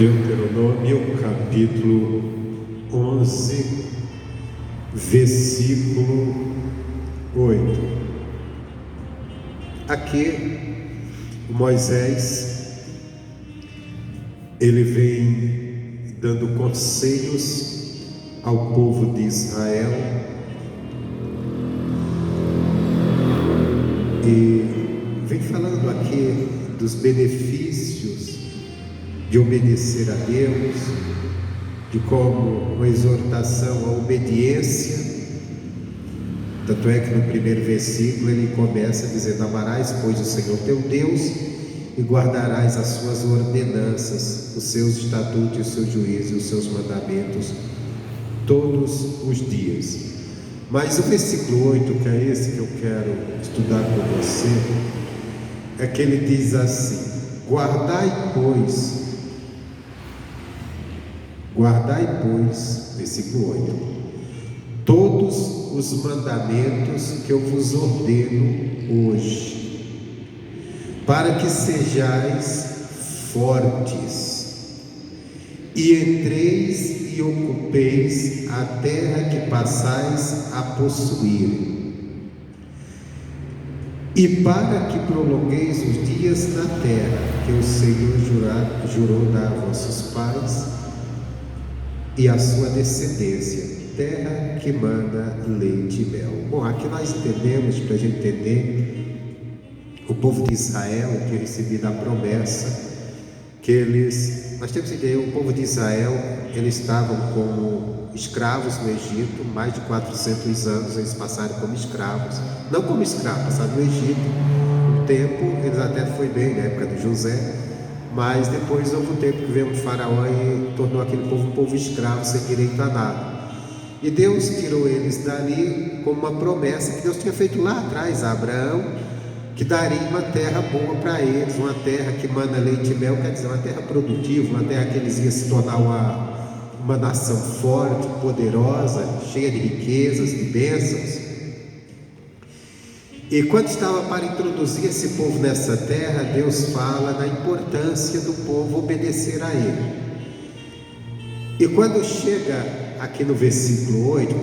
Deuteronômio capítulo 11, versículo 8. Aqui Moisés, ele vem dando conselhos ao povo de Israel e vem falando aqui dos benefícios de obedecer a Deus, de como uma exortação à obediência. Tanto é que no primeiro versículo ele começa dizendo: amarás, pois, o Senhor teu Deus e guardarás as suas ordenanças, os seus estatutos, os seus juízos, os seus mandamentos todos os dias. Mas o versículo 8, que é esse que eu quero estudar com você, é que ele diz assim: guardai, pois, versículo 8, todos os mandamentos que eu vos ordeno hoje, para que sejais fortes, e entreis e ocupeis a terra que passais a possuir, e para que prolongueis os dias na terra que o Senhor jurou dar a vossos pais e a sua descendência, terra que mana leite e mel. Bom, aqui nós entendemos, para a gente entender, o povo de Israel tinha recebido a promessa que nós temos que entender, o povo de Israel, eles estavam como escravos no Egito, mais de 400 anos eles passaram como escravos, não como escravos, passaram no Egito um tempo, eles até foi bem na época de José, mas depois houve um tempo que veio um faraó e tornou aquele povo um povo escravo, sem direito a nada. E Deus tirou eles dali com uma promessa que Deus tinha feito lá atrás a Abraão, que daria uma terra boa para eles, uma terra que mana leite e mel, quer dizer, uma terra produtiva, uma terra que eles iam se tornar uma nação forte, poderosa, cheia de riquezas, de bênçãos. E quando estava para introduzir esse povo nessa terra, Deus fala da importância do povo obedecer a Ele. E quando chega aqui no versículo 8,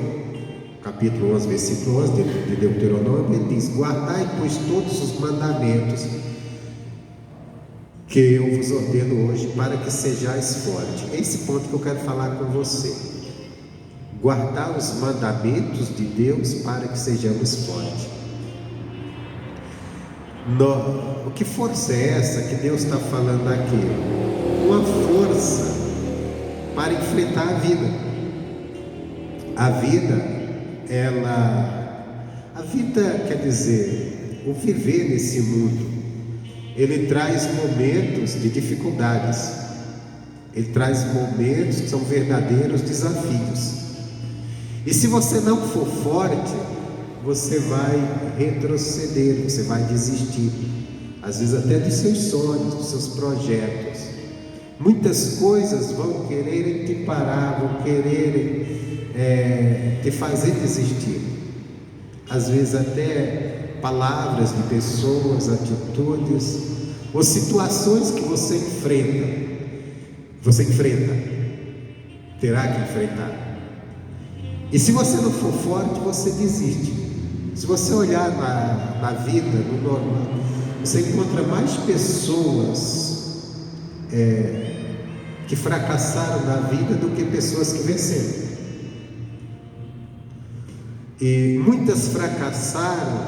capítulo 11, versículo 11 de Deuteronômio, ele diz: guardai, pois, todos os mandamentos que eu vos ordeno hoje, para que sejais fortes. É esse ponto que eu quero falar com você. Guardar os mandamentos de Deus para que sejamos fortes. O que força é essa que Deus está falando aqui? Uma força para enfrentar a vida. A vida quer dizer, o viver nesse mundo, ele traz momentos de dificuldades, ele traz momentos que são verdadeiros desafios. E se você não for forte, você vai retroceder, você vai desistir, às vezes até dos seus sonhos, dos seus projetos. Muitas coisas vão querer te parar, vão querer te fazer desistir. Às vezes até palavras de pessoas, atitudes ou situações que você enfrenta, terá que enfrentar. E se você não for forte, você desiste. Se você olhar na vida, no normal, você encontra mais pessoas que fracassaram na vida do que pessoas que venceram. E muitas fracassaram,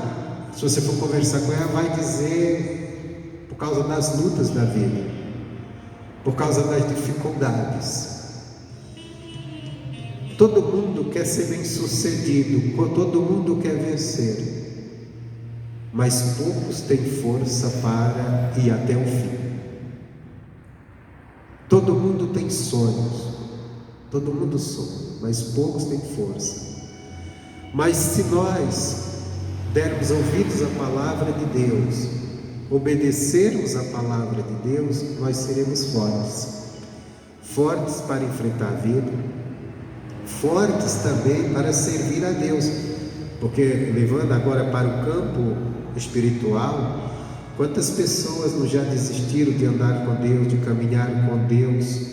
se você for conversar com ela, vai dizer por causa das lutas da vida, por causa das dificuldades. Todo mundo quer ser bem sucedido, todo mundo quer vencer, mas poucos têm força para ir até o fim. Todo mundo tem sonhos, todo mundo sonha, mas poucos têm força. Mas se nós dermos ouvidos à palavra de Deus, obedecermos à palavra de Deus, nós seremos fortes para enfrentar a vida, fortes também para servir a Deus, porque levando agora para o campo espiritual, quantas pessoas não já desistiram de andar com Deus, de caminhar com Deus,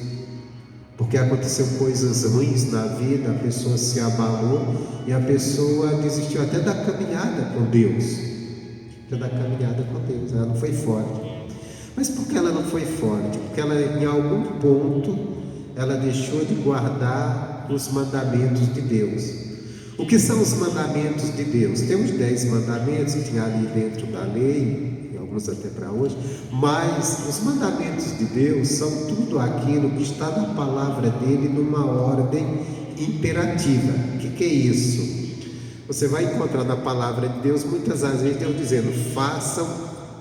porque aconteceu coisas ruins na vida, a pessoa se abalou e a pessoa desistiu até da caminhada com Deus. Ela não foi forte. Mas por que ela não foi forte? Porque ela, em algum ponto, ela deixou de guardar os mandamentos de Deus. O que são os mandamentos de Deus? Tem os 10 mandamentos que tinha ali dentro da lei, e alguns até para hoje, mas os mandamentos de Deus são tudo aquilo que está na palavra dele numa ordem imperativa. O que é isso? Você vai encontrar na palavra de Deus muitas vezes Deus dizendo, façam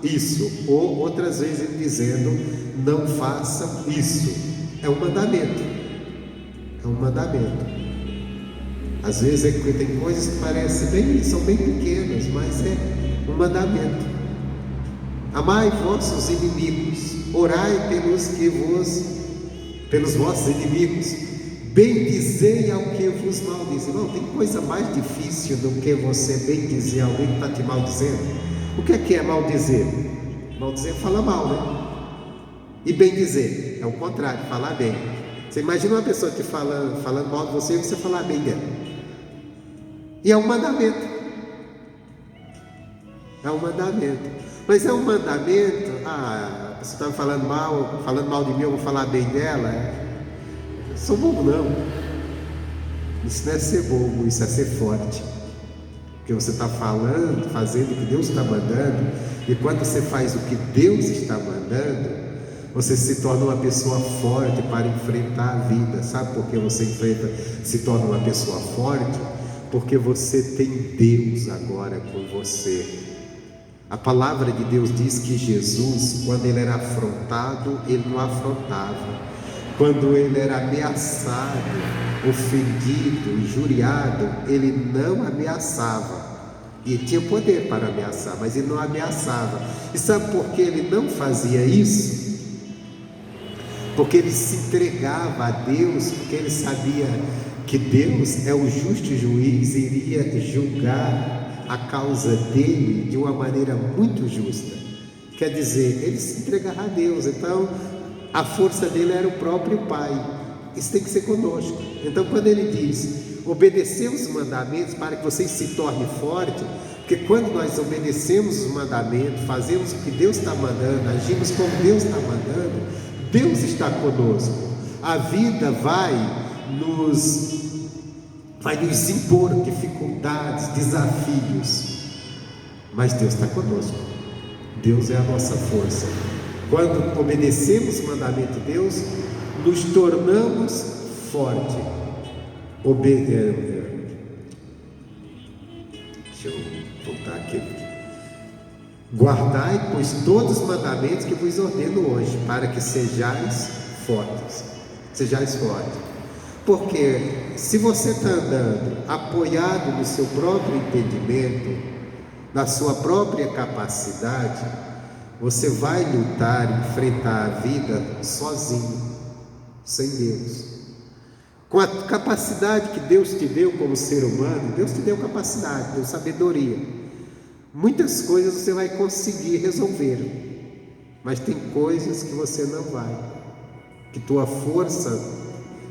isso, ou outras vezes ele dizendo, não façam isso. É um mandamento. Às vezes tem coisas que parecem são bem pequenas, mas é um mandamento. Amai vossos inimigos, orai pelos vossos inimigos, bendizei ao que vos maldiz. Não tem coisa mais difícil do que você bendizer alguém que está te maldizendo. O que é maldizer? Maldizer é falar mal, né? E bendizer é o contrário, falar bem. Você imagina uma pessoa te falando mal de você e você falar bem dela. E é um mandamento. Mas é um mandamento. A pessoa está falando mal de mim, eu vou falar bem dela. Sou bobo não. Isso não é ser bobo, isso é ser forte. Porque você está fazendo o que Deus está mandando. E quando você faz o que Deus está mandando, você se torna uma pessoa forte para enfrentar a vida. Sabe por que você se torna uma pessoa forte? Porque você tem Deus agora com você. A palavra de Deus diz que Jesus, quando ele era afrontado, ele não afrontava. Quando ele era ameaçado, ofendido, injuriado, ele não ameaçava. E tinha poder para ameaçar, mas ele não ameaçava. E sabe por que ele não fazia isso? Porque ele se entregava a Deus, porque ele sabia que Deus é o justo juiz e iria julgar a causa dele de uma maneira muito justa. Quer dizer, ele se entregava a Deus, então a força dele era o próprio Pai. Isso tem que ser conosco. Então quando ele diz, obedecer os mandamentos para que vocês se tornem fortes, porque quando nós obedecemos os mandamentos, fazemos o que Deus está mandando, agimos como Deus está mandando, Deus está conosco. A vida vai nos impor dificuldades, desafios, mas Deus está conosco. Deus é a nossa força. Quando obedecemos o mandamento de Deus, nos tornamos fortes. Deixa eu voltar aqui. Guardai, pois, todos os mandamentos que vos ordeno hoje, para que sejais fortes. Porque se você está andando apoiado no seu próprio entendimento, na sua própria capacidade, você vai lutar, enfrentar a vida sozinho, sem Deus. Com a capacidade que Deus te deu como ser humano, Deus te deu capacidade, deu sabedoria. Muitas coisas você vai conseguir resolver, mas tem coisas que você não vai, que tua força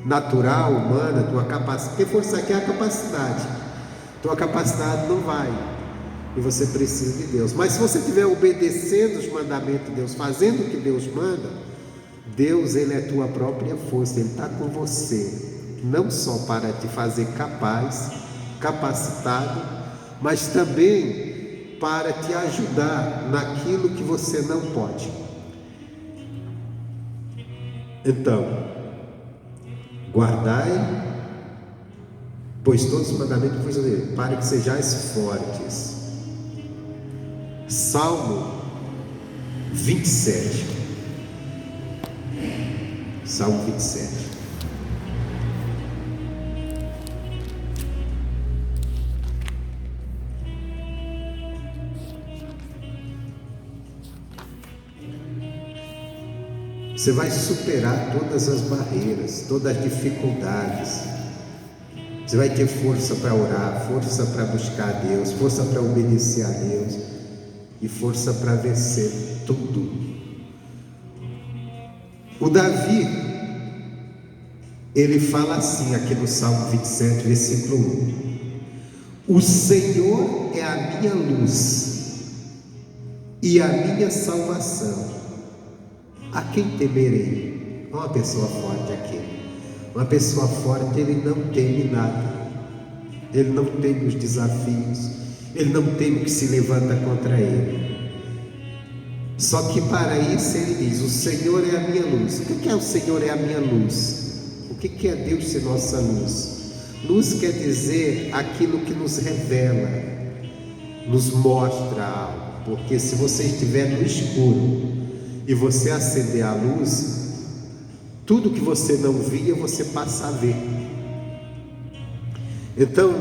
natural, humana, tua capacidade, porque força aqui é a capacidade, tua capacidade não vai, e você precisa de Deus. Mas se você estiver obedecendo os mandamentos de Deus, fazendo o que Deus manda, Deus, ele é tua própria força, ele está com você, não só para te fazer capacitado, mas também para te ajudar naquilo que você não pode. Então, guardai, pois todos os mandamentos vos ordeno, para que sejais fortes. Salmo 27. Salmo 27. Você vai superar todas as barreiras, todas as dificuldades. Você vai ter força para orar, força para buscar a Deus, força para obedecer a Deus e força para vencer tudo. O Davi, ele fala assim aqui no Salmo 27, versículo 1: o Senhor é a minha luz e a minha salvação, a quem temerei? Uma pessoa forte aqui. Uma pessoa forte, ele não teme nada, ele não teme os desafios, ele não teme o que se levanta contra ele. Só que para isso ele diz: o Senhor é a minha luz. O que é o Senhor é a minha luz? O que é Deus ser nossa luz? Luz quer dizer aquilo que nos revela, nos mostra algo. Porque se você estiver no escuro e você acender a luz, tudo que você não via, você passa a ver. Então,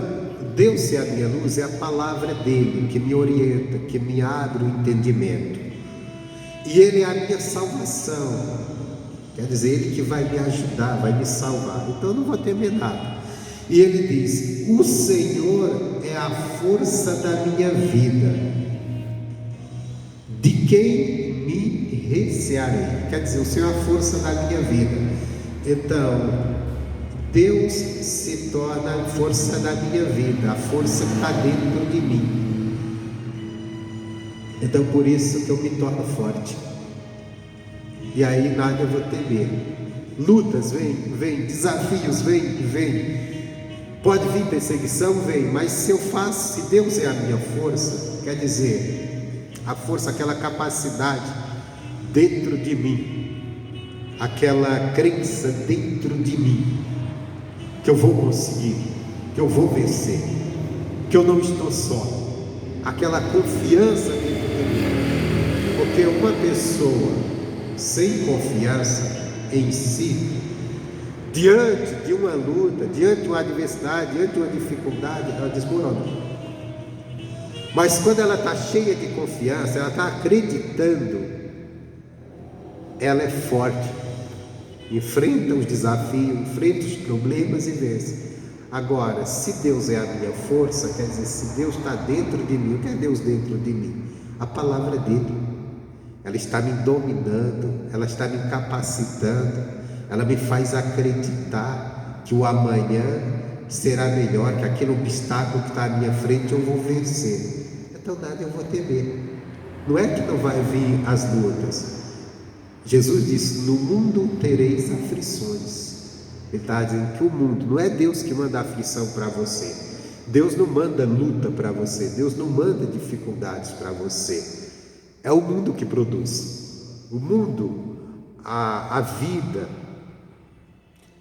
Deus ser a minha luz é a palavra dele, que me orienta, que me abre o entendimento. E ele é a minha salvação, quer dizer, ele que vai me ajudar, vai me salvar. Então eu não vou temer nada. E ele diz: o Senhor é a força da minha vida, de quem me recearei? Quer dizer, o Senhor é a força da minha vida. Então, Deus se torna a força da minha vida, a força que está dentro de mim. Então, por isso que eu me torno forte. E aí nada eu vou temer. Lutas vem, desafios vem. Pode vir perseguição, vem. Mas se eu faço, se Deus é a minha força, quer dizer, a força, aquela capacidade dentro de mim, aquela crença dentro de mim, que eu vou conseguir, que eu vou vencer, que eu não estou só, aquela confiança dentro de mim. Porque uma pessoa sem confiança em si, diante de uma luta, diante de uma adversidade, diante de uma dificuldade, ela desmorona. Mas quando ela está cheia de confiança, ela está acreditando, ela é forte, enfrenta os desafios, enfrenta os problemas e vence. Agora, se Deus é a minha força, quer dizer, se Deus está dentro de mim, o que é Deus dentro de mim? A palavra dele. Ela está me dominando, ela está me capacitando, ela me faz acreditar que o amanhã será melhor, que aquele obstáculo que está à minha frente eu vou vencer. Então nada eu vou temer. Não é que não vai vir as lutas. Jesus disse: no mundo tereis aflições. Ele está dizendo que o mundo, não é Deus que manda aflição para você. Deus não manda luta para você, Deus não manda dificuldades para você. É o mundo que produz. O mundo, a vida,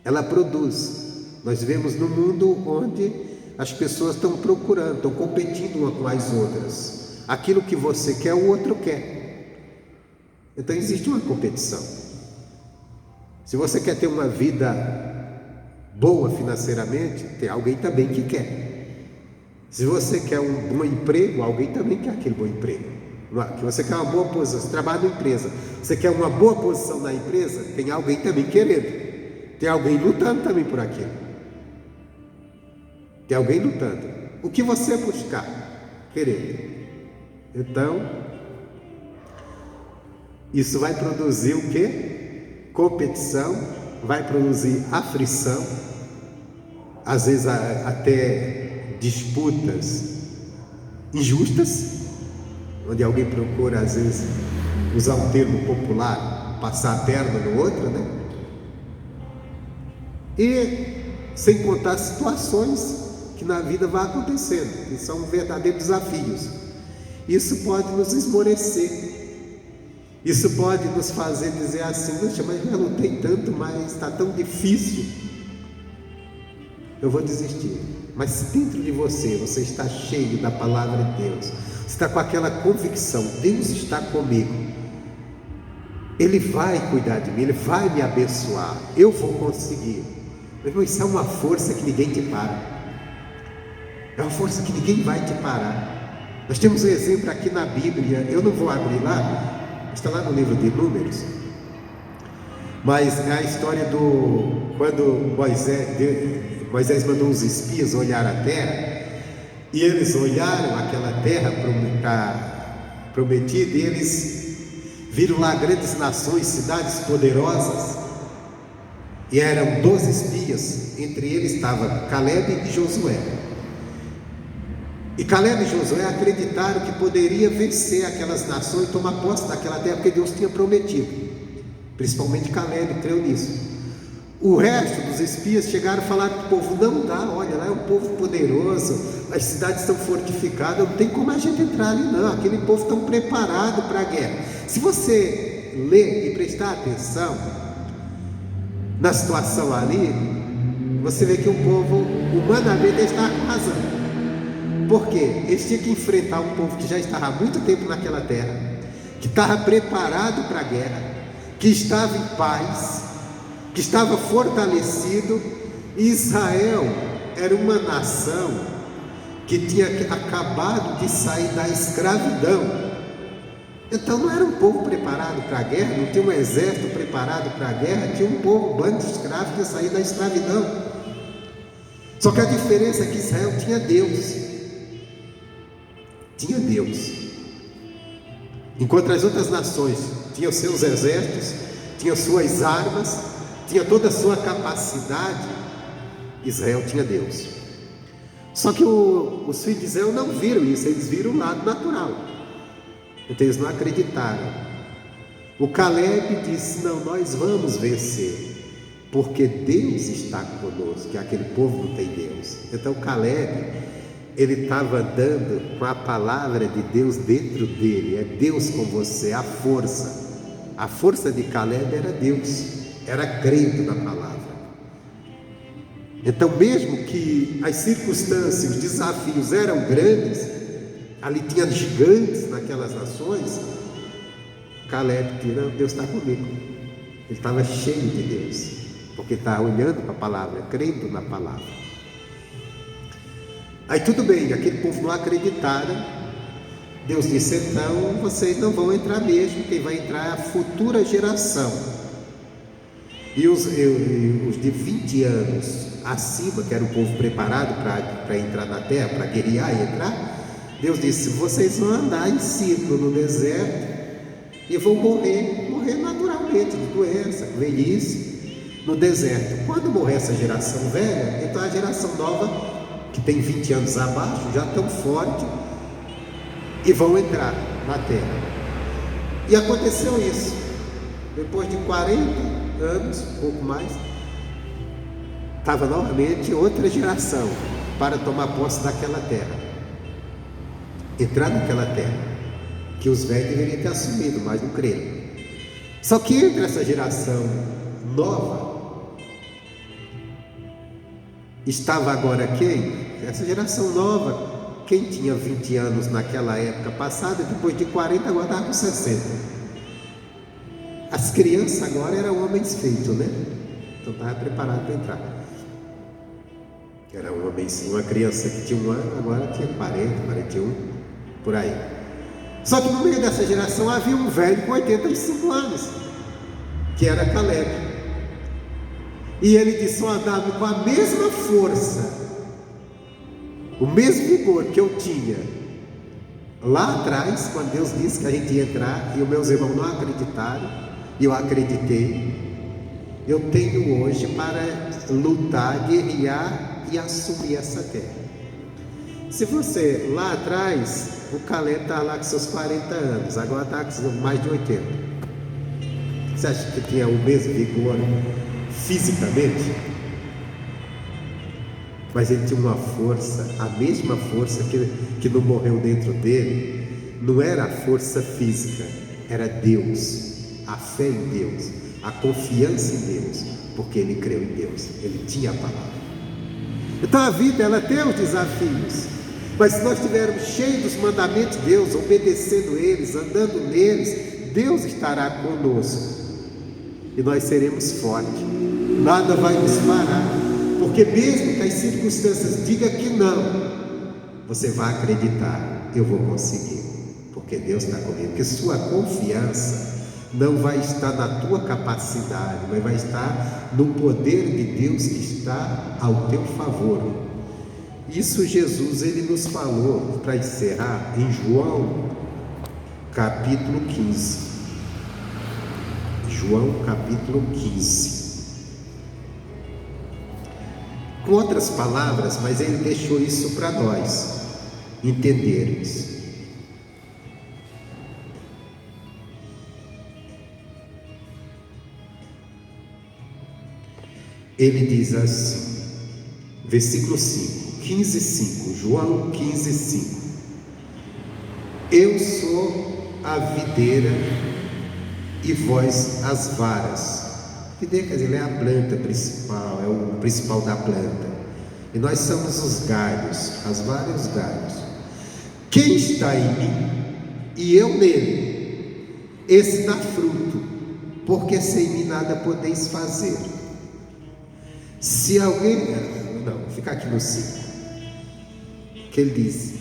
ela produz. Nós vivemos num mundo onde as pessoas estão procurando, estão competindo uma com as outras. Aquilo que você quer, o outro quer. Então existe uma competição. Se você quer ter uma vida boa financeiramente, tem alguém também que quer. Se você quer um bom emprego, alguém também quer aquele bom emprego. Que você quer uma boa posição, você trabalha numa empresa, você quer uma boa posição na empresa, tem alguém também querendo, tem alguém lutando também por aquilo, tem alguém lutando. O que você buscar? Querer. Então, isso vai produzir o quê? Competição, vai produzir aflição, às vezes até disputas injustas, onde alguém procura, às vezes, usar um termo popular, passar a perna no outro, né? E sem contar situações que na vida vai acontecendo, que são verdadeiros desafios. Isso pode nos esmorecer, isso pode nos fazer dizer assim: poxa, mas eu lutei tanto, mas está tão difícil, eu vou desistir. Mas se dentro de você está cheio da palavra de Deus, você está com aquela convicção: Deus está comigo, Ele vai cuidar de mim, Ele vai me abençoar, eu vou conseguir. Meu irmão, isso é uma força que ninguém te para, é uma força que ninguém vai te parar. Nós temos um exemplo aqui na Bíblia, eu não vou abrir lá, está lá no livro de Números, mas é a história quando Moisés mandou os espias olhar a terra, e eles olharam aquela terra prometida, e eles viram lá grandes nações, cidades poderosas, E eram 12 espias, entre eles estava Caleb e Josué. E Caleb e Josué acreditaram que poderia vencer aquelas nações e tomar posse daquela terra, porque Deus tinha prometido. Principalmente Caleb creu nisso. O resto dos espias chegaram e falaram para o povo: não dá, olha, lá é um povo poderoso, as cidades estão fortificadas, não tem como a gente entrar ali não, aquele povo está preparado para a guerra. Se você ler e prestar atenção na situação ali, você vê que o povo humanamente está com razão. Por quê? Eles tinham que enfrentar um povo que já estava há muito tempo naquela terra, que estava preparado para a guerra, que estava em paz, que estava fortalecido. E Israel era uma nação que tinha acabado de sair da escravidão. Então não era um povo preparado para a guerra, não tinha um exército preparado para a guerra, tinha um povo, um bando de escravos que ia sair da escravidão. Só que a diferença é que Israel tinha Deus. Tinha Deus. Enquanto as outras nações tinham seus exércitos, tinham suas armas, tinha toda a sua capacidade, Israel tinha Deus. Só que os filhos de Israel não viram isso, eles viram o lado natural. Então eles não acreditaram. O Caleb disse: não, nós vamos vencer, porque Deus está conosco, que aquele povo não tem Deus. Então Caleb, ele estava andando com a palavra de Deus dentro dele. É Deus com você, a força de Caleb era Deus, era crendo na palavra. Então, mesmo que as circunstâncias, os desafios eram grandes, ali tinha gigantes naquelas nações, Caleb disse: não, Deus está comigo. Ele estava cheio de Deus, porque estava olhando para a palavra, crendo na palavra. Aí tudo bem, aquele povo não acreditaram. Deus disse: então vocês não vão entrar mesmo, quem vai entrar é a futura geração. E os de 20 anos acima, que era o povo preparado para entrar na terra, para guerrear e entrar, Deus disse: vocês vão andar em círculo no deserto e vão morrer naturalmente, de doença, velhice, no deserto. Quando morrer essa geração velha, então a geração nova, que tem 20 anos abaixo, já tão forte, e vão entrar na terra. E aconteceu isso. Depois de 40 anos, pouco mais, estava novamente outra geração para tomar posse daquela terra, entrar naquela terra, que os velhos deveriam ter assumido, mas não creram. Só que entre essa geração nova, estava agora quem? Essa geração nova, quem tinha 20 anos naquela época passada, depois de 40 agora estava com 60. As crianças agora eram homens feitos, né? Então estava preparado para entrar. Era uma criança que tinha 1 ano, agora tinha 40, 41, por aí. Só que no meio dessa geração havia um velho com 85 anos, que era Caleb. E ele disse: ó, Davi, com a mesma força, o mesmo vigor que eu tinha lá atrás, quando Deus disse que a gente ia entrar, e os meus irmãos não acreditaram, e eu acreditei, eu tenho hoje para lutar, guerrear e assumir essa terra. Se você, lá atrás, o Caleb estava lá com seus 40 anos, agora está com mais de 80. Você acha que tinha o mesmo vigor fisicamente? Mas ele tinha uma força, a mesma força que não morreu dentro dele. Não era a força física, era Deus, a fé em Deus, a confiança em Deus, porque ele creu em Deus, ele tinha a palavra. Então a vida, ela tem os desafios, mas se nós estivermos cheios dos mandamentos de Deus, obedecendo eles, andando neles, Deus estará conosco e nós seremos fortes. Nada vai nos parar, porque mesmo que as circunstâncias digam que não, você vai acreditar: eu vou conseguir, porque Deus está comigo. Porque sua confiança não vai estar na tua capacidade, mas vai estar no poder de Deus que está ao teu favor. Isso Jesus, ele nos falou, para encerrar, em João capítulo 15. João capítulo 15. Com outras palavras, mas ele deixou isso para nós entendermos. Ele diz assim, versículo 5, 15:5, João 15:5. Eu sou a videira e vós as varas. Videira, quer dizer, ele é a planta principal, é o principal da planta. E nós somos os galhos, as varas e os galhos. Quem está em mim e eu nele, esse dá fruto, porque sem mim nada podeis fazer. Se alguém... Não, vou ficar aqui no 5. Que ele diz: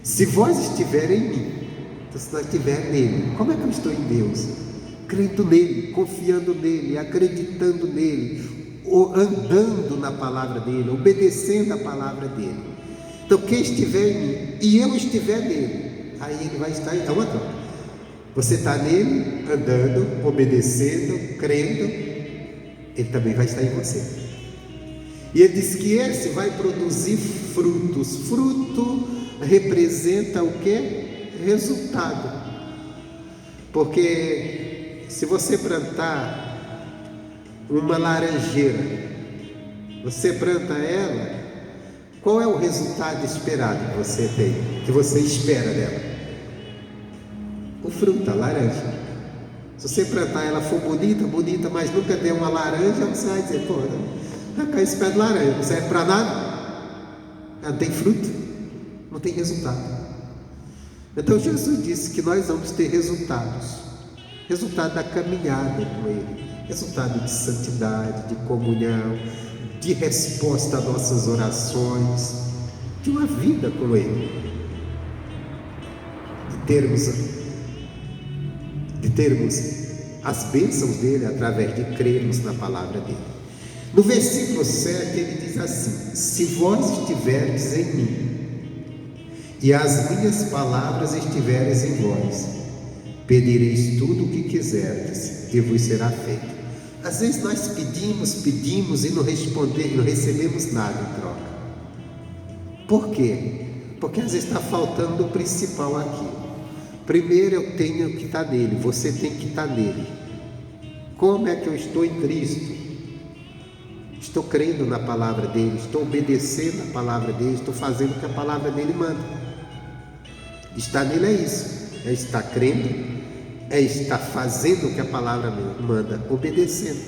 se vós estiverem em mim, então se nós estivermos nele, como é que eu estou em Deus? Crendo nele, confiando nele, acreditando nele, ou andando na palavra dele, obedecendo a palavra dele. Então quem estiver em mim e eu estiver nele, aí ele vai estar. É uma troca. Você está nele, andando, obedecendo, crendo, ele também vai estar em você. E ele diz que esse vai produzir frutos. Fruto representa o que? Resultado. Porque se você plantar uma laranjeira, você planta ela, qual é o resultado esperado que você tem, que você espera dela? O fruto, a laranja. Se você plantar ela for bonita, mas nunca der uma laranja, você vai dizer, pô, vai cair esse pé de laranja, não serve para nada, ela não tem fruto, não tem resultado. Então Jesus disse que nós vamos ter resultados da caminhada com Ele, resultado de santidade, de comunhão, de resposta às nossas orações, de uma vida com Ele, de termos as bênçãos dEle através de crermos na palavra dEle. No versículo 7 ele diz assim: se vós estiverdes em mim e as minhas palavras estiveres em vós, pedireis tudo o que quiserdes e vos será feito. Às vezes nós pedimos e não recebemos nada em troca. Por quê? Porque às vezes está faltando o principal aqui. Primeiro eu tenho que estar nele, você tem que estar nele. Como é que eu estou em Cristo? Estou crendo na palavra dele, estou obedecendo a palavra dele, estou fazendo o que a palavra dele manda. Estar nele é isso, é estar crendo, é estar fazendo o que a palavra manda, obedecendo.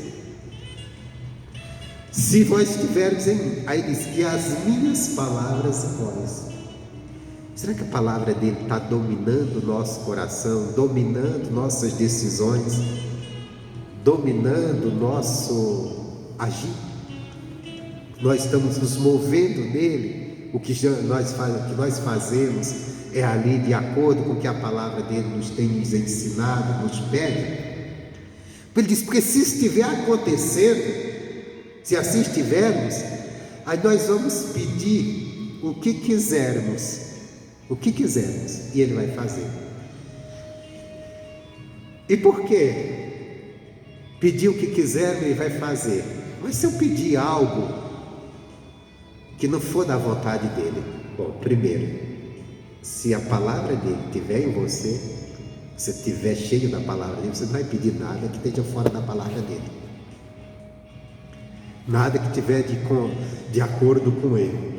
Se vós estiverdes em mim, aí diz, e as minhas palavras em vós. Será que a palavra dele está dominando o nosso coração, dominando nossas decisões, dominando o nosso agir? Nós estamos nos movendo nele, o que nós fazemos é ali de acordo com o que a palavra dele nos ensinado, nos pede. Ele diz, porque se estiver acontecendo, se assim estivermos, aí nós vamos pedir o que quisermos, e ele vai fazer. E por quê? Pedir o que quisermos, ele vai fazer. Mas se eu pedir algo que não for da vontade dele, bom, primeiro, se a palavra dele estiver em você, se estiver cheio da palavra dele, você não vai pedir nada que esteja fora da palavra dele, nada que estiver de acordo com ele.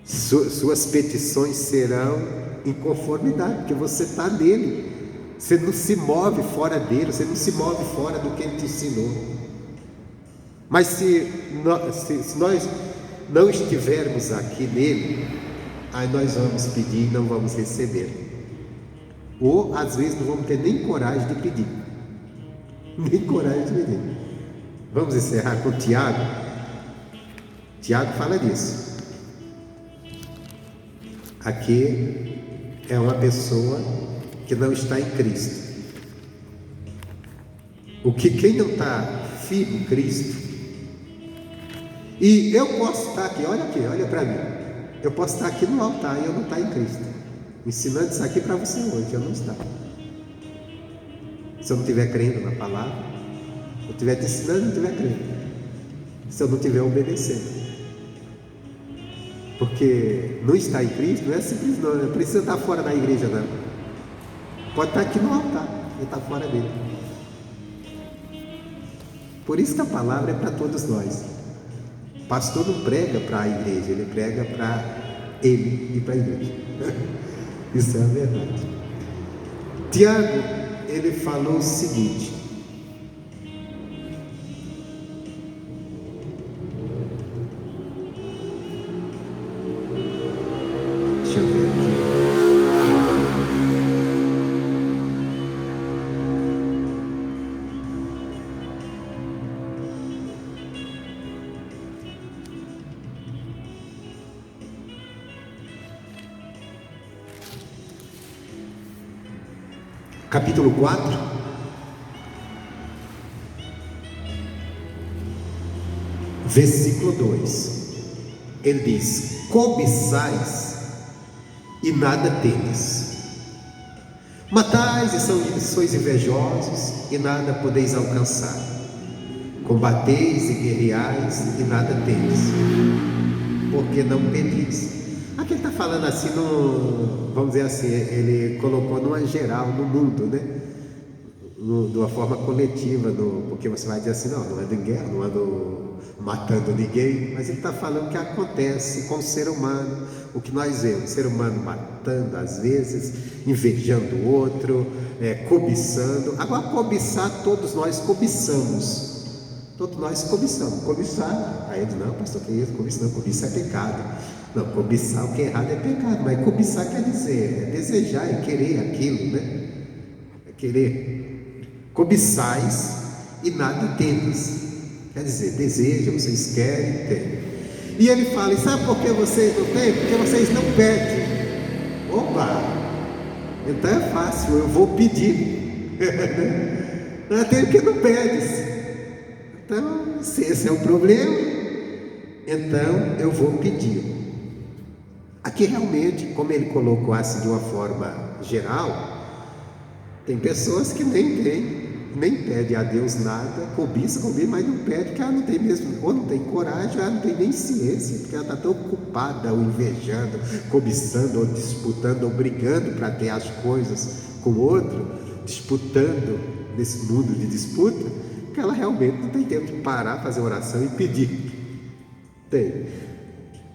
Suas petições serão em conformidade, porque você está nele, você não se move fora dele, você não se move fora do que ele te ensinou. Mas se nós não estivermos aqui nele, aí nós vamos pedir e não vamos receber, ou às vezes não vamos ter nem coragem de pedir, Vamos encerrar com Tiago. Tiago fala disso. Aqui é uma pessoa que não está em Cristo. Quem não está firme em Cristo, e eu posso estar aqui, olha para mim, eu posso estar aqui no altar e eu não estar em Cristo, ensinando isso aqui para você hoje, eu não estou. Se eu não estiver crendo na palavra, se eu estiver te ensinando e não estiver crendo, se eu não estiver obedecendo. Porque não estar em Cristo não é simples não, não precisa estar fora da igreja não. Pode estar aqui no altar e estar fora dele. Por isso que a palavra é para todos nós. O pastor não prega para a igreja, ele prega para ele e para a igreja. Isso é a verdade. Tiago, ele falou o seguinte: deixa eu ver aqui. Capítulo 4, versículo 2, ele diz: cobiçais e nada tendes, matais e sois invejosos e nada podeis alcançar, combateis e guerreais e nada tendes, porque não pedis. Aqui ele está falando assim, vamos dizer assim, ele colocou numa geral, no mundo, né? De uma forma coletiva, porque você vai dizer assim, não ando em guerra, não ando matando ninguém, mas ele está falando o que acontece com o ser humano, o que nós vemos, o ser humano matando às vezes, invejando o outro, cobiçando. Agora, cobiçar, todos nós cobiçamos. Todos nós cobiçamos. Cobiçar, aí ele diz, não, pastor, que isso? Cobiçar é pecado. Não, cobiçar, o que é errado é pecado, mas cobiçar quer dizer, é desejar, é querer aquilo, né? É querer. Cobiçais e nada tendes. Quer dizer, desejam, vocês querem, tem. E ele fala, e sabe por que vocês não têm? Porque vocês não pedem. Opa! Então é fácil, eu vou pedir. Não tem porque não pedes. Então, se esse é o problema, então eu vou pedir. Aqui realmente, como ele colocou assim de uma forma geral, tem pessoas que nem pedem a Deus nada, cobiça, mas não pede, porque ela não tem mesmo, ou não tem coragem, ou ela não tem nem ciência, porque ela está tão ocupada, ou invejando, cobiçando, ou disputando, ou brigando para ter as coisas com o outro, disputando nesse mundo de disputa, que ela realmente não tem tempo de parar, fazer oração e pedir. Tem.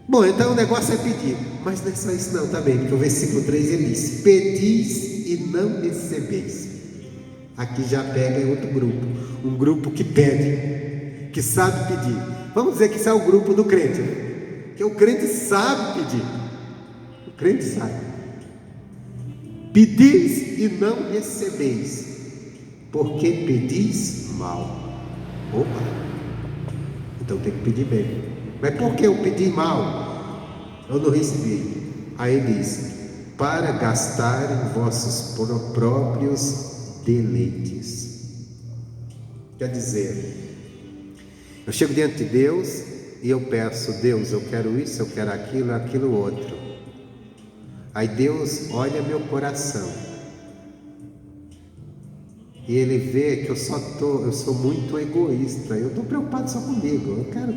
Bom, então o negócio é pedir, mas não é só isso não também, porque o versículo 3 ele diz: pedis e não recebeis. Aqui já pega outro grupo, um grupo que pede, que sabe pedir. Vamos dizer que isso é o grupo do crente, né? Que o crente sabe pedir, o crente sabe. Pedis e não recebeis, porque pedis mal. Opa, então tem que pedir bem. Mas por que eu pedi mal? Eu não recebi. Aí ele diz: para gastar em vossos próprios deleites. Quer dizer, eu chego diante de Deus e eu peço: Deus, eu quero isso, eu quero aquilo outro. Aí Deus olha meu coração e Ele vê que eu sou muito egoísta. Eu estou preocupado só comigo. Eu quero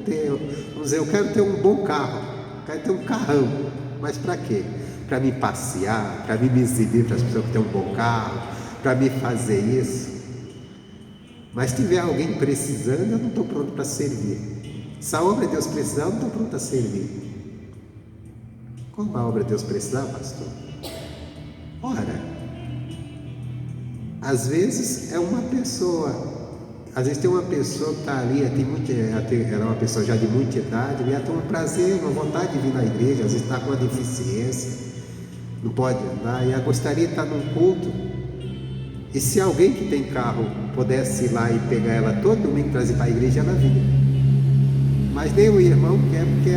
ter um bom carro, eu quero ter um carrão. Mas para quê? Para me passear, para me exibir para as pessoas que têm um bom carro, para me fazer isso. Mas se tiver alguém precisando, eu não estou pronto para servir. Se a obra de Deus precisar, eu não estou pronto a servir. Como a obra de Deus precisar, pastor? Ora, às vezes é uma pessoa, às vezes tem uma pessoa que está ali, ela é uma pessoa já de muita idade, e ela tem um prazer, uma vontade de vir na igreja, às vezes está com uma deficiência, não pode andar, e ela gostaria de estar num culto. E se alguém que tem carro pudesse ir lá e pegar ela todo domingo e trazer para a igreja, ela vinha. Mas nem o irmão quer, porque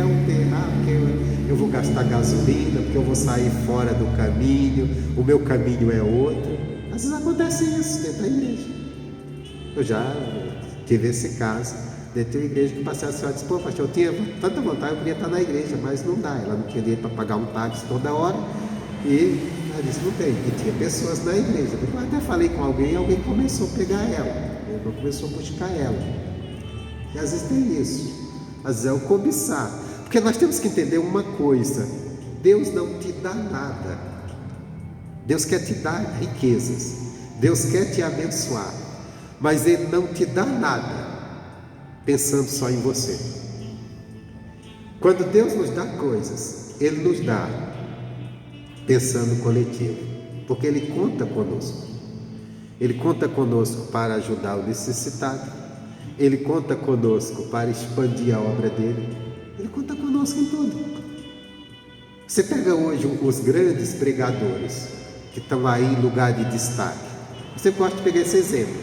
porque eu vou gastar gasolina, porque eu vou sair fora do caminho, o meu caminho é outro. Às vezes acontece isso dentro da igreja. Eu já tive esse caso dentro da igreja, que o pastor disse: pô, pastor, eu tinha tanta vontade, eu queria estar na igreja, mas não dá. Ela não tinha dinheiro para pagar um táxi toda hora, e ela disse: não tem. E tinha pessoas na igreja. Eu até falei com alguém começou a pegar ela, começou a buscar ela. E às vezes tem isso. às vezes é o cobiçar. Porque nós temos que entender uma coisa: Deus não te dá nada. Deus quer te dar riquezas, Deus quer te abençoar, mas Ele não te dá nada pensando só em você. Quando Deus nos dá coisas, Ele nos dá pensando no coletivo, porque Ele conta conosco. Ele conta conosco para ajudar o necessitado, Ele conta conosco para expandir a obra dEle, Ele conta conosco em tudo. Você pega hoje os grandes pregadores que estão aí em lugar de destaque. Você pode pegar esse exemplo.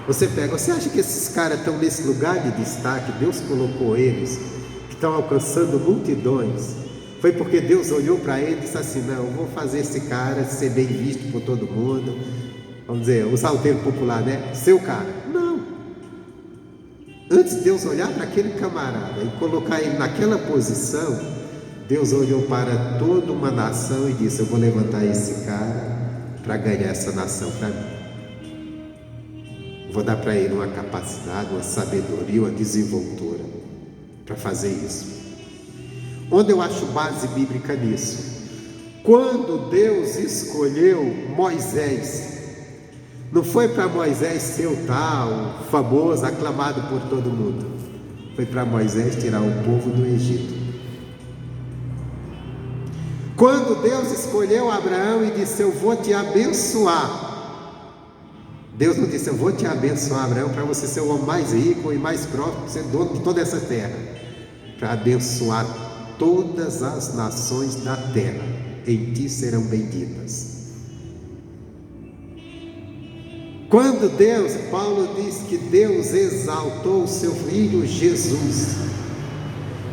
Você acha que esses caras estão nesse lugar de destaque, Deus colocou eles, que estão alcançando multidões, foi porque Deus olhou para ele e disse assim: não, eu vou fazer esse cara ser bem visto por todo mundo, vamos dizer, usar o termo popular, né? Seu cara. Não. Antes de Deus olhar para aquele camarada e colocar ele naquela posição, Deus olhou para toda uma nação e disse: eu vou levantar esse cara para ganhar essa nação para mim. Vou dar para ele uma capacidade, uma sabedoria, uma desenvoltura para fazer isso. Onde eu acho base bíblica nisso? Quando Deus escolheu Moisés, não foi para Moisés ser o tal, famoso, aclamado por todo mundo. Foi para Moisés tirar o povo do Egito. Quando Deus escolheu Abraão e disse: eu vou te abençoar, Deus não disse: eu vou te abençoar, Abraão, para você ser o homem mais rico e mais próspero, ser dono de toda essa terra, para abençoar todas as nações da terra, em ti serão benditas. Quando Paulo diz que Deus exaltou o seu filho Jesus,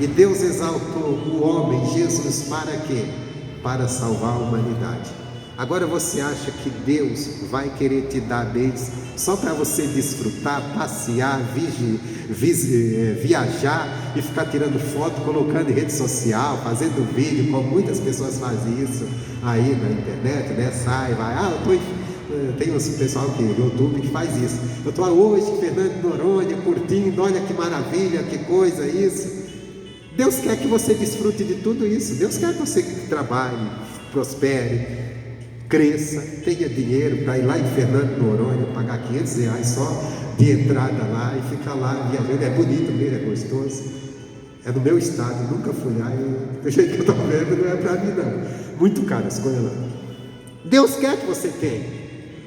e Deus exaltou o homem Jesus para quê? Para salvar a humanidade. Agora você acha que Deus vai querer te dar bens só para você desfrutar, passear, viajar e ficar tirando foto, colocando em rede social, fazendo vídeo, como muitas pessoas fazem isso aí na internet, né? Sai, vai, tem um pessoal aqui no YouTube que faz isso. Eu estou hoje em Fernando de Noronha, curtindo, olha que maravilha, que coisa isso. Deus quer que você desfrute de tudo isso. Deus quer que você trabalhe, prospere, cresça, tenha dinheiro para ir lá em Fernando de Noronha, pagar R$500 só de entrada lá e ficar lá viajando. É bonito mesmo, é gostoso. É no meu estado, nunca fui lá e do jeito que eu estou vendo não é para mim não. Muito caro as coisas lá. Deus quer que você tenha.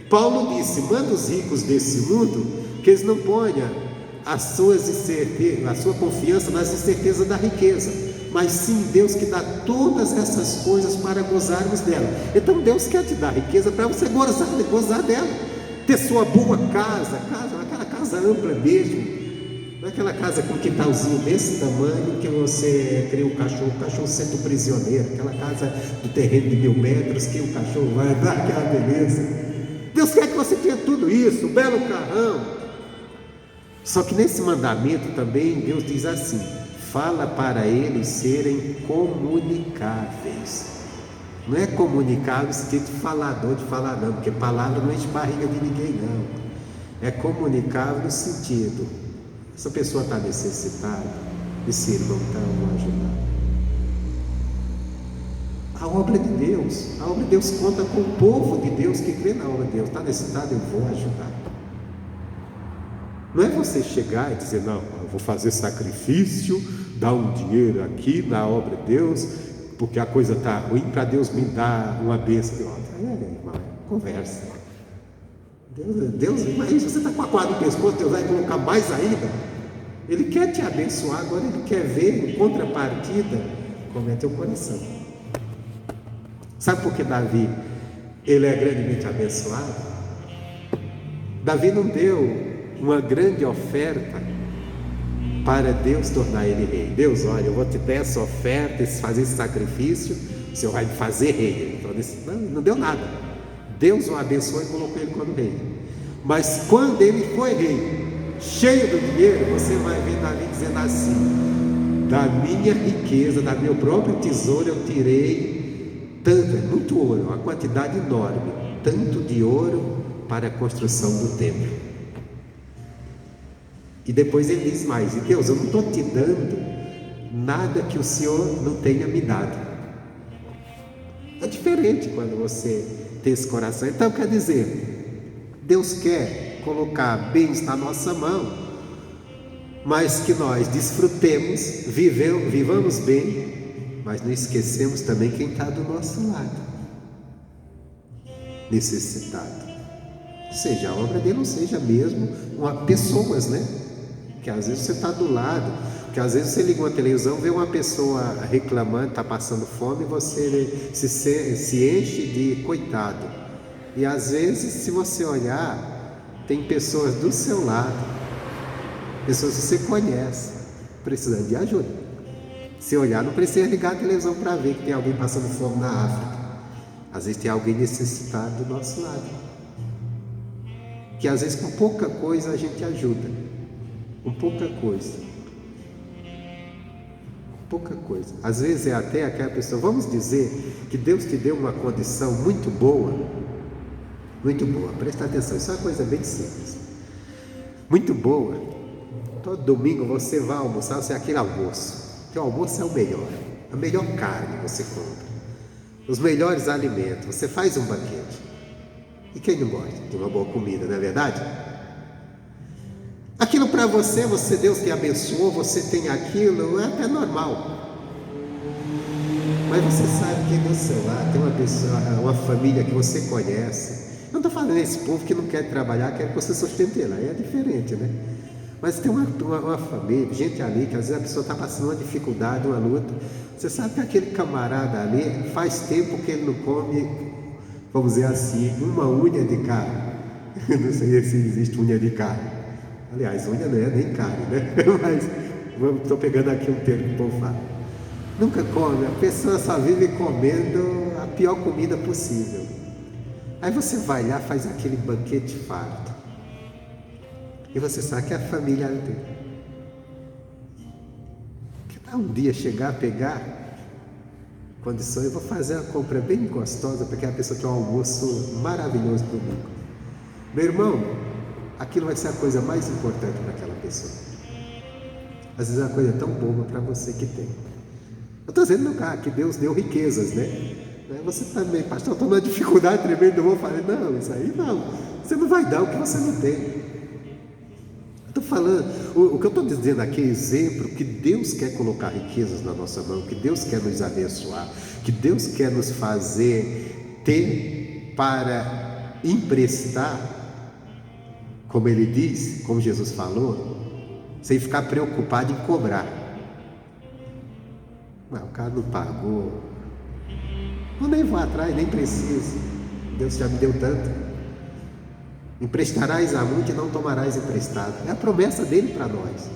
Paulo disse: manda os ricos desse mundo que eles não ponham a sua confiança nas incertezas da riqueza, mas sim Deus que dá todas essas coisas para gozarmos dela. Então Deus quer te dar riqueza para você gozar dela, ter sua boa casa, aquela casa ampla mesmo, não é aquela casa com um quintalzinho desse tamanho que você cria o cachorro sendo prisioneiro, aquela casa do terreno de 1000 metros que o cachorro vai dar aquela beleza. Deus quer que você tenha tudo isso, um belo carrão. Só que nesse mandamento também Deus diz assim: fala para eles serem comunicáveis. Não é comunicável no sentido de falador, de falar não, porque palavra não enche barriga de ninguém não. É comunicável no sentido: essa pessoa está necessitada, esse irmão está a ajudar. A obra de Deus conta com o povo de Deus que crê na obra de Deus. Está necessitado, eu vou ajudar. Não é você chegar e dizer: não, eu vou fazer sacrifício, dar um dinheiro aqui na obra de Deus, porque a coisa está ruim, para Deus me dar uma bênção. Irmão, conversa. Deus, imagina, você está com a corda no pescoço, Deus vai colocar mais ainda. Ele quer te abençoar, agora Ele quer ver em contrapartida como é teu coração. Sabe por que Davi, ele é grandemente abençoado? Davi não deu uma grande oferta para Deus tornar ele rei. Deus, olha, eu vou te dar essa oferta, fazer esse sacrifício, o Senhor vai me fazer rei. Não deu nada. Deus o abençoou e colocou ele como rei. Mas quando ele foi rei, cheio do dinheiro, você vai ver Davi dizendo assim: da minha riqueza, da meu próprio tesouro eu tirei tanto, muito ouro, uma quantidade enorme, tanto de ouro para a construção do templo. E depois ele diz mais: e Deus, eu não estou te dando nada que o Senhor não tenha me dado. É diferente quando você tem esse coração. Então quer dizer, Deus quer colocar bens na nossa mão, mas que nós desfrutemos, vivamos bem, mas não esquecemos também quem está do nosso lado, necessitado. Seja a obra dele, ou seja mesmo pessoas, né? Que às vezes você está do lado, que às vezes você liga uma televisão, vê uma pessoa reclamando, está passando fome, e você se enche de coitado. E às vezes, se você olhar, tem pessoas do seu lado, pessoas que você conhece, precisando de ajuda. Se olhar, não precisa ligar a televisão para ver que tem alguém passando fome na África. Às vezes tem alguém necessitado do nosso lado, que às vezes com pouca coisa a gente ajuda, com pouca coisa. Pouca coisa. Às vezes é até aquela pessoa, vamos dizer que Deus te deu uma condição muito boa, presta atenção, isso é uma coisa bem simples, muito boa. Todo domingo você vai almoçar, você é aquele almoço, que o almoço é o melhor, a melhor carne você compra, os melhores alimentos, você faz um banquete. E quem não gosta de uma boa comida, não é verdade? Aquilo para você, Deus te abençoou, você tem aquilo, é até normal. Mas você sabe que do seu lado tem uma pessoa, uma família que você conhece. Eu não estou falando desse povo que não quer trabalhar, quer que você sustente ela, aí é diferente, né? Mas tem uma família, gente ali, que às vezes a pessoa está passando uma dificuldade, uma luta. Você sabe que aquele camarada ali, faz tempo que ele não come, vamos dizer assim, uma unha de carne. Não sei se existe unha de carne. Aliás, unha não é nem carne, né? Mas estou pegando aqui um termo que o povo fala. Nunca come, a pessoa só vive comendo a pior comida possível. Aí você vai lá, faz aquele banquete farto. E você sabe que é a família dele. Que tal um dia chegar, pegar condições, eu vou fazer uma compra bem gostosa para aquela pessoa ter um almoço maravilhoso domingo. Meu irmão, aquilo vai ser a coisa mais importante para aquela pessoa. Às vezes é uma coisa tão boba para você que tem. Eu estou dizendo que Deus deu riquezas, né? Você também, pastor, eu estou numa dificuldade tremenda, eu vou falar, não, isso aí não. Você não vai dar o que você não tem. Eu estou falando, o que eu estou dizendo aqui é exemplo que Deus quer colocar riquezas na nossa mão, que Deus quer nos abençoar, que Deus quer nos fazer ter para emprestar, como ele diz, como Jesus falou, sem ficar preocupado em cobrar. Mas o cara não pagou, eu nem vou atrás, nem preciso, Deus já me deu tanto. Emprestarás a muito e não tomarás emprestado. É a promessa dele para nós.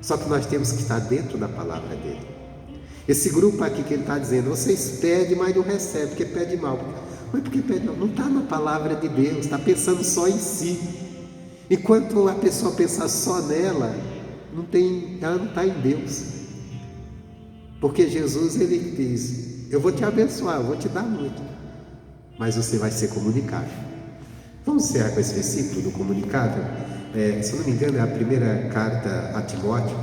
Só que nós temos que estar dentro da palavra dele. Esse grupo aqui que ele está dizendo, vocês pedem, mas não recebem, porque pede mal. Mas por que pede mal? Não está na palavra de Deus, está pensando só em si. Enquanto a pessoa pensar só nela, ela não está em Deus. Porque Jesus, ele diz, eu vou te abençoar, eu vou te dar muito, mas você vai ser comunicável. Vamos encerrar com esse versículo do comunicável. Se eu não me engano, é a primeira carta a Timóteo.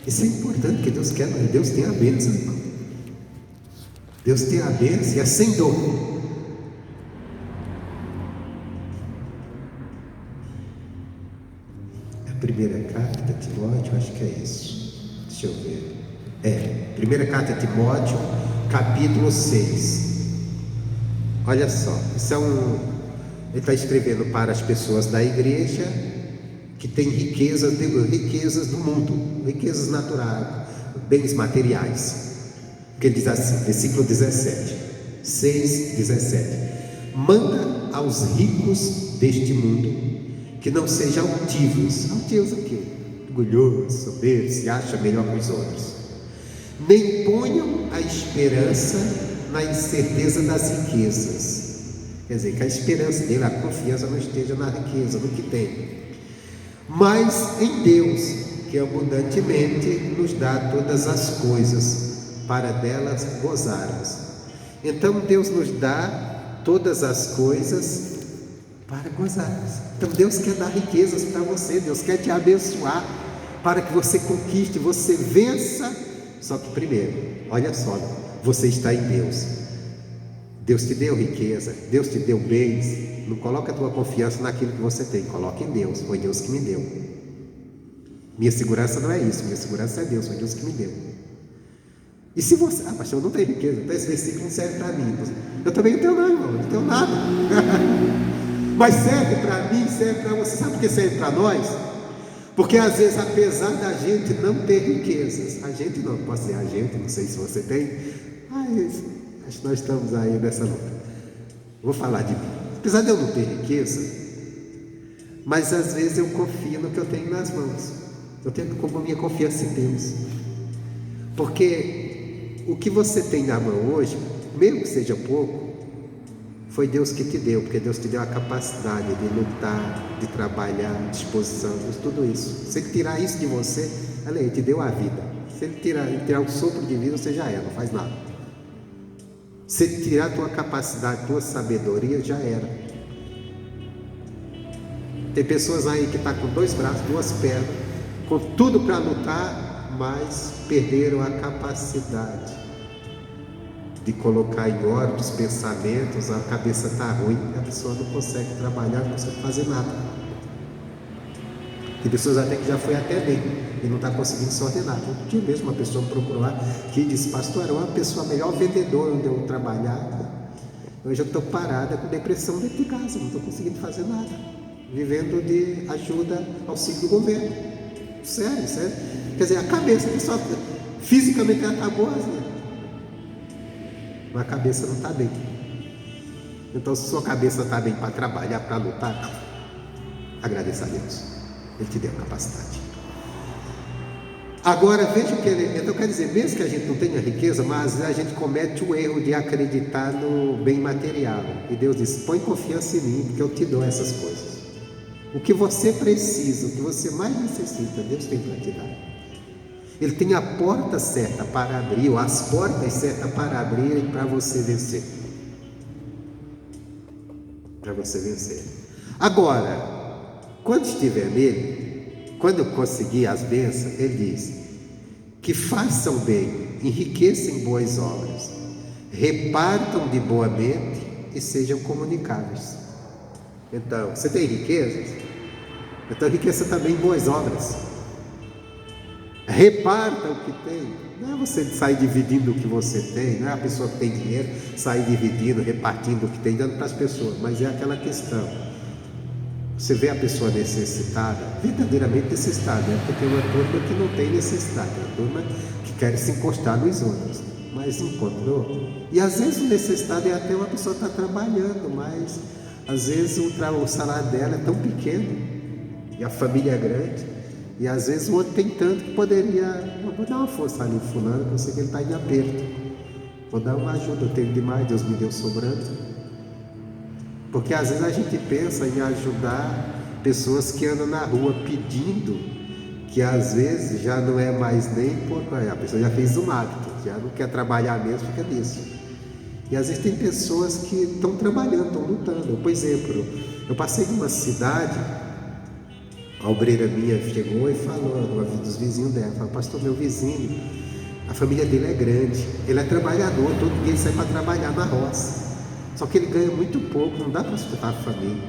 Isso é importante, porque Deus quer, Deus tem a bênção, irmão. Deus tem a bênção e é sem dor. Primeira carta de Timóteo, acho que é isso. Deixa eu ver. Primeira carta de Timóteo, capítulo 6. Olha só, ele está escrevendo para as pessoas da igreja que têm riquezas do mundo, riquezas naturais, bens materiais. Porque ele diz assim, versículo 17, 6, 17: manda aos ricos deste mundo que não sejam altivos. Altivos o quê? Orgulhoso, soberbo, se acha melhor que os outros. Nem ponham a esperança na incerteza das riquezas. Quer dizer, que a esperança dele, a confiança não esteja na riqueza, no que tem, mas em Deus, que abundantemente nos dá todas as coisas, para delas gozarmos. Então Deus nos dá todas as coisas para gozar. Então Deus quer dar riquezas para você, Deus quer te abençoar, para que você conquiste, você vença. Só que primeiro, olha só, você está em Deus. Deus te deu riqueza, Deus te deu bens. Não coloca a tua confiança naquilo que você tem, coloca em Deus. Foi Deus que me deu. Minha segurança não é isso, minha segurança é Deus, foi Deus que me deu. E se você, pastor, não tem riqueza, então esse versículo não serve para mim. Eu também não tenho nada, irmão, não tenho nada. Mas serve para mim, serve para você. Sabe por que serve para nós? Porque às vezes, apesar da gente não ter riquezas, a gente não, pode ser a gente, não sei se você tem, mas acho que nós estamos aí nessa luta. Vou falar de mim. Apesar de eu não ter riqueza, mas às vezes eu confio no que eu tenho nas mãos. Eu tenho como minha confiança em Deus. Porque o que você tem na mão hoje, mesmo que seja pouco, foi Deus que te deu, porque Deus te deu a capacidade de lutar, de trabalhar, disposição, tudo isso. Se Ele tirar isso de você, Ele te deu a vida. Se Ele tirar o sopro de vida, você já era, não faz nada. Se Ele tirar a tua capacidade, a tua sabedoria, já era. Tem pessoas aí que estão com 2 braços, 2 pernas, com tudo para lutar, mas perderam a capacidade de colocar em ordem os pensamentos, a cabeça está ruim, a pessoa não consegue trabalhar, não consegue fazer nada. Tem pessoas até que já foi até bem e não está conseguindo se ordenar. Um dia mesmo uma pessoa me procurou lá que disse: pastor, era uma pessoa melhor vendedora onde eu trabalhava. Hoje eu estou parada com depressão dentro de casa, não estou conseguindo fazer nada, vivendo de ajuda, auxílio do governo. Sério, sério. Quer dizer, a cabeça, a pessoa fisicamente ela está boa, né? Mas a cabeça não está bem. Então, se sua cabeça está bem para trabalhar, para lutar, agradeça a Deus. Ele te deu a capacidade. Agora, veja o que ele... Então, quer dizer, mesmo que a gente não tenha riqueza, mas a gente comete o erro de acreditar no bem material. E Deus diz: põe confiança em mim, porque eu te dou essas coisas. O que você precisa, o que você mais necessita, Deus tem para te dar. Ele tem a porta certa para abrir, ou as portas certas para abrir para você vencer. Para você vencer. Agora, quando estiver nele, quando eu conseguir as bênçãos, ele diz: que façam bem, enriqueçam em boas obras, repartam de boa mente e sejam comunicáveis. Então, você tem riquezas? Então, riqueza também em boas obras. Reparta o que tem. Não é você sair dividindo o que você tem, não é a pessoa que tem dinheiro sair dividindo, repartindo o que tem, dando para as pessoas, mas é aquela questão. Você vê a pessoa necessitada, verdadeiramente necessitada, né? Porque tem uma turma que não tem necessidade, uma turma que quer se encostar nos outros, mas encontrou. E às vezes o necessitado é até uma pessoa que está trabalhando, mas às vezes o salário dela é tão pequeno e a família é grande. E às vezes o outro tem tanto que poderia, vou dar uma força ali fulano, que eu sei que ele está em aperto, vou dar uma ajuda, eu tenho demais, Deus me deu sobrando. Porque às vezes a gente pensa em ajudar pessoas que andam na rua pedindo, que às vezes já não é mais nem a pessoa já fez um hábito, já não quer trabalhar mesmo, fica nisso. E às vezes tem pessoas que estão trabalhando, estão lutando. Por exemplo, eu passei numa cidade, a obreira minha chegou e falou dos vizinhos dela, falou: pastor, meu vizinho, a família dele é grande, ele é trabalhador, todo dia ele sai para trabalhar na roça, só que ele ganha muito pouco, não dá para sustentar a família.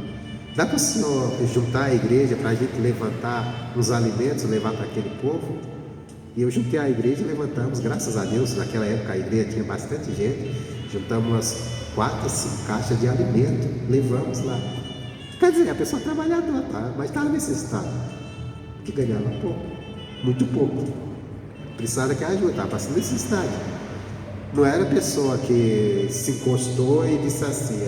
Dá para o senhor juntar a igreja para a gente levantar os alimentos, levar para aquele povo? E eu juntei a igreja e levantamos, graças a Deus, naquela época a igreja tinha bastante gente, juntamos umas 4, 5 caixas de alimento, levamos lá. Quer dizer, a pessoa trabalhadora, tá? Mas estava necessitada, que ganhava pouco, muito pouco, precisava que ajuda, estava passando necessidade. Não era a pessoa que se encostou e disse assim: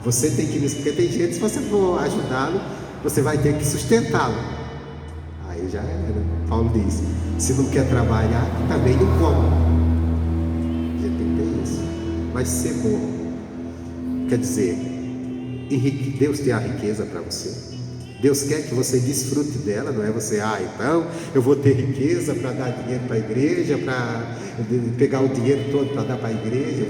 você tem que... Porque tem gente, se você for ajudá-lo, você vai ter que sustentá-lo. Aí já era. Paulo diz: se não quer trabalhar, também não come. A gente tem que ter isso. Mas ser bom, quer dizer, Deus tem a riqueza para você. Deus quer que você desfrute dela, não é você: então eu vou ter riqueza para dar dinheiro para a igreja, para pegar o dinheiro todo para dar para a igreja,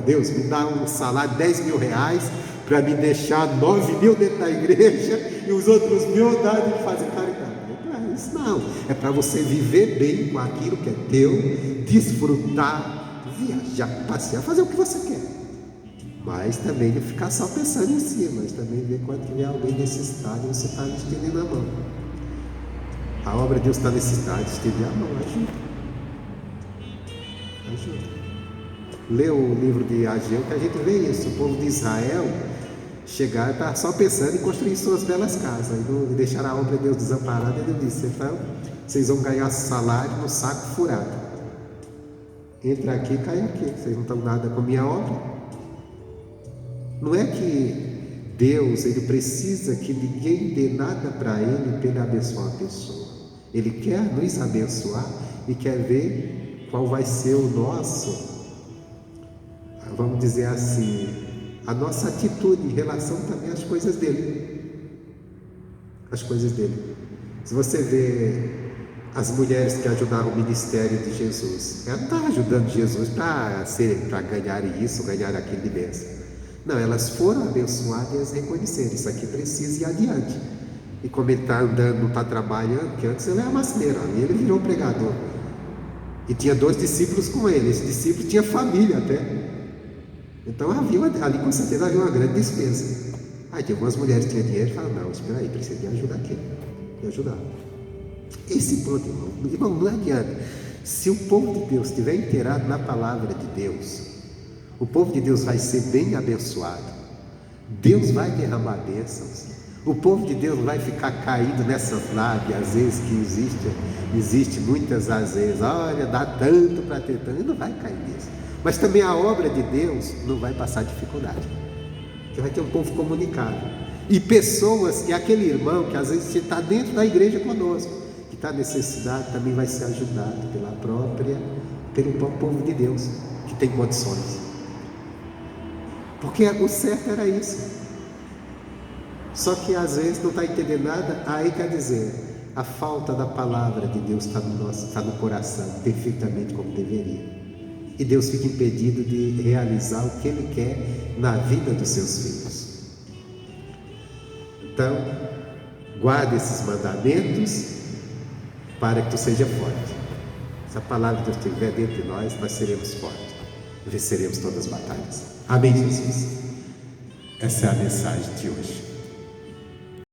Deus me dá um salário de 10 mil reais para me deixar 9.000 dentro da igreja e os outros 1.000 darem de fazer caridade. Não é isso não, é para você viver bem com aquilo que é teu, desfrutar, viajar, passear, fazer o que você quer. Mas também não ficar só pensando em si, mas também ver quando tiver alguém necessitado, você está estendendo a mão. A obra de Deus está necessitada, estender a mão, ajuda. Lê o livro de Ageu, que a gente vê isso, o povo de Israel chegar e estar só pensando em construir suas belas casas, e deixar a obra de Deus desamparada. Ele disse: então, vocês vão ganhar salário no saco furado. Entra aqui e cai aqui, vocês não estão nada com a minha obra. Não é que Deus, Ele precisa que ninguém dê nada para Ele para Ele abençoar a pessoa. Ele quer nos abençoar e quer ver qual vai ser o nosso, vamos dizer assim, a nossa atitude em relação também às coisas dele. As coisas dele. Se você vê as mulheres que ajudaram o ministério de Jesus, ela não está ajudando Jesus para ganhar isso, ganhar aquilo de bênção. Não, elas foram abençoadas e elas reconheceram: isso aqui precisa ir adiante. E como ele está andando, não está trabalhando, porque antes ele era marceneiro, ali ele virou pregador. E tinha 2 discípulos com ele, esse discípulo tinha família até. Então ali com certeza havia uma grande despesa. Aí tinha algumas mulheres que tinham dinheiro e falaram: não, espera aí, precisa de ajuda aqui, de ajudar. Esse ponto, irmão, não adianta. Se o povo de Deus estiver inteirado na palavra de Deus, o povo de Deus vai ser bem abençoado. Deus vai derramar bênçãos. O povo de Deus vai ficar caído nessas lábias, às vezes que existe muitas às vezes, olha, dá tanto para ter tanto, ele não vai cair nisso. Mas também a obra de Deus não vai passar dificuldade, porque vai ter um povo comunicado. E pessoas, e aquele irmão que às vezes está dentro da igreja conosco, que está necessitado, também vai ser ajudado pelo povo de Deus, que tem condições. Porque o certo era isso. Só que às vezes não está entendendo nada. Aí quer dizer, a falta da palavra de Deus está no coração, perfeitamente como deveria. E Deus fica impedido de realizar o que Ele quer na vida dos seus filhos. Então, guarde esses mandamentos para que tu seja forte. Se a palavra de Deus estiver dentro de nós seremos fortes. Venceremos todas as batalhas. Amém, Jesus? Essa é a mensagem de hoje.